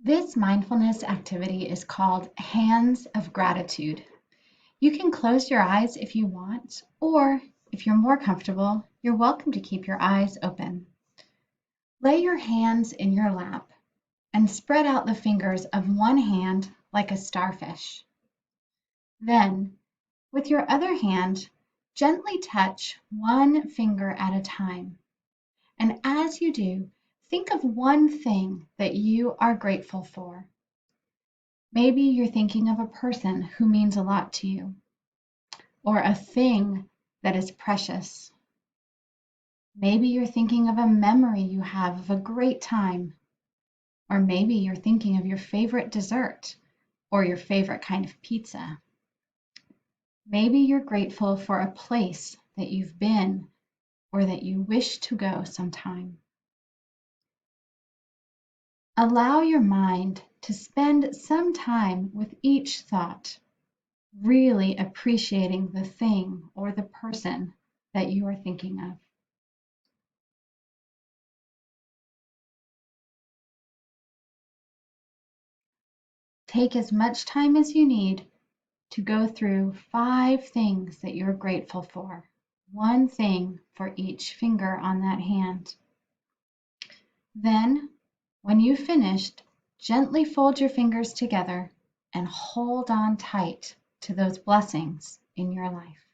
This mindfulness activity is called Hands of Gratitude. You can close your eyes if you want, or if you're more comfortable, you're welcome to keep your eyes open. Lay your hands in your lap and spread out the fingers of one hand like a starfish. Then, with your other hand, gently touch one finger at a time. And as you do, think of one thing that you are grateful for. Maybe you're thinking of a person who means a lot to you, or a thing that is precious. Maybe you're thinking of a memory you have of a great time, or maybe you're thinking of your favorite dessert or your favorite kind of pizza. Maybe you're grateful for a place that you've been or that you wish to go sometime. Allow your mind to spend some time with each thought, really appreciating the thing or the person that you are thinking of. Take as much time as you need to go through 5 things that you're grateful for, one thing for each finger on that hand. Then, when you've finished, gently fold your fingers together and hold on tight to those blessings in your life.